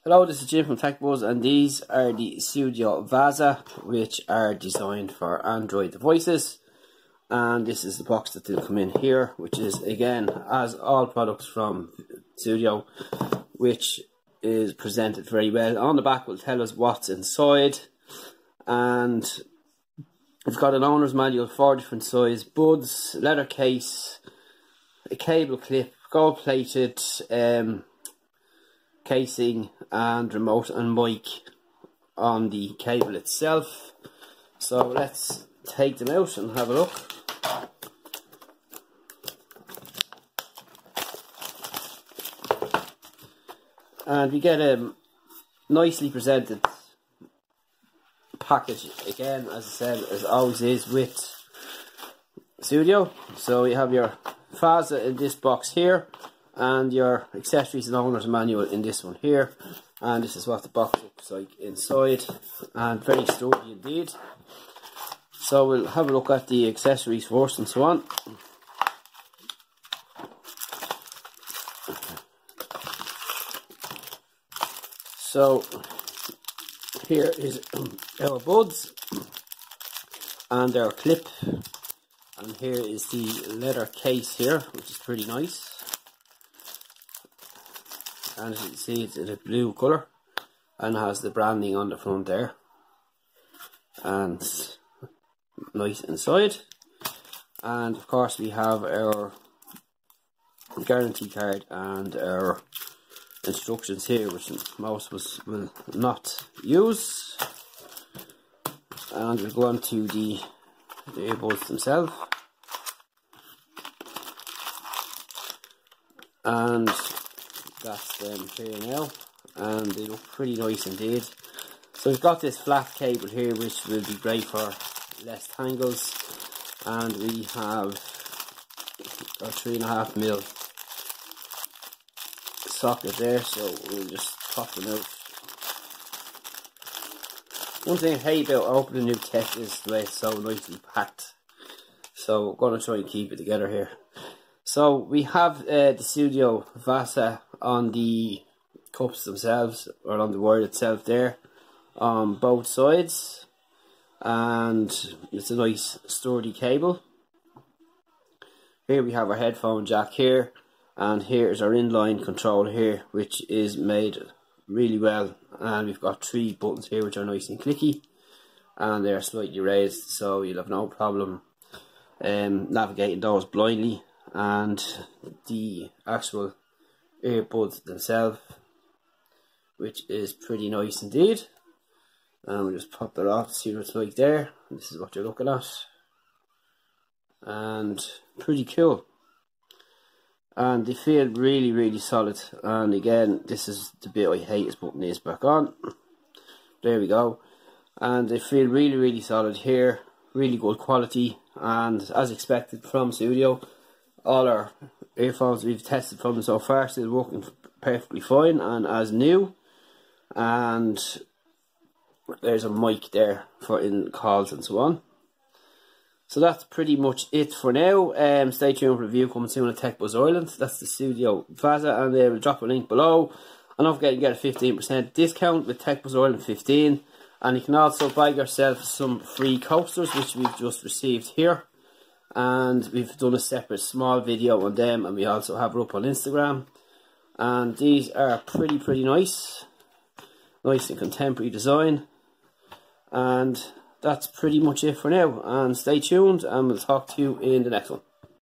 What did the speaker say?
Hello, this is Jim from TechBuzz, and these are the Sudio Vasa, which are designed for Android devices. And this is the box that they'll come in here, which is, again, as all products from Sudio, which is presented very well. On the back will tell us what's inside, and we've got an owner's manual, 4 different size buds, leather case, a cable clip, gold plated casing, and remote and mic on the cable itself. So let's take them out and have a look. And we get a nicely presented package, again, as I said, as always is with Sudio. So you have your Vasa in this box here, and your accessories and owner's manual in this one here. And this is what the box looks like inside, and very sturdy indeed. So we'll have a look at the accessories first and so on. So here is our buds and our clip, and here is the leather case here, which is pretty nice. And as you can see, it's in a blue colour and has the branding on the front there, and nice inside. And of course we have our guarantee card and our instructions here, which most of us will not use. And we'll go on to the earbuds themselves, and that's them here now, and they look pretty nice indeed. So we've got this flat cable here, which will be great for less tangles, and we have a 3.5mm socket there, so we'll just pop them out. One thing I hate about opening new tech is the way it's so nicely packed, so I'm going to try and keep it together here. So we have the Sudio Vasa on the cups themselves, or on the wire itself there, on both sides, and it's a nice sturdy cable. Here we have our headphone jack here, and here is our inline control here, which is made really well, and we've got 3 buttons here which are nice and clicky, and they're slightly raised, so you'll have no problem navigating those blindly. And the actual earbuds themselves, which is pretty nice indeed, and we'll just pop that off to see what it's like there. This is what you're looking at, and pretty cool, and they feel really solid. And again, this is the bit I hate, is putting these back on. There we go, and they feel really solid here, really good quality, and as expected from Sudio. All our earphones we've tested from them so far still working perfectly fine and as new. And there's a mic there for in calls and so on. So that's pretty much it for now. Stay tuned for a review coming soon at TechBuzz Ireland. That's the Sudio Vasa, and they will drop a link below. And don't forget, you get a 15% discount with TechBuzz Ireland 15. And you can also buy yourself some free coasters, which we've just received here. And we've done a separate small video on them, and we also have her up on Instagram. And these are pretty nice and contemporary design. And that's pretty much it for now, and stay tuned, and we'll talk to you in the next one.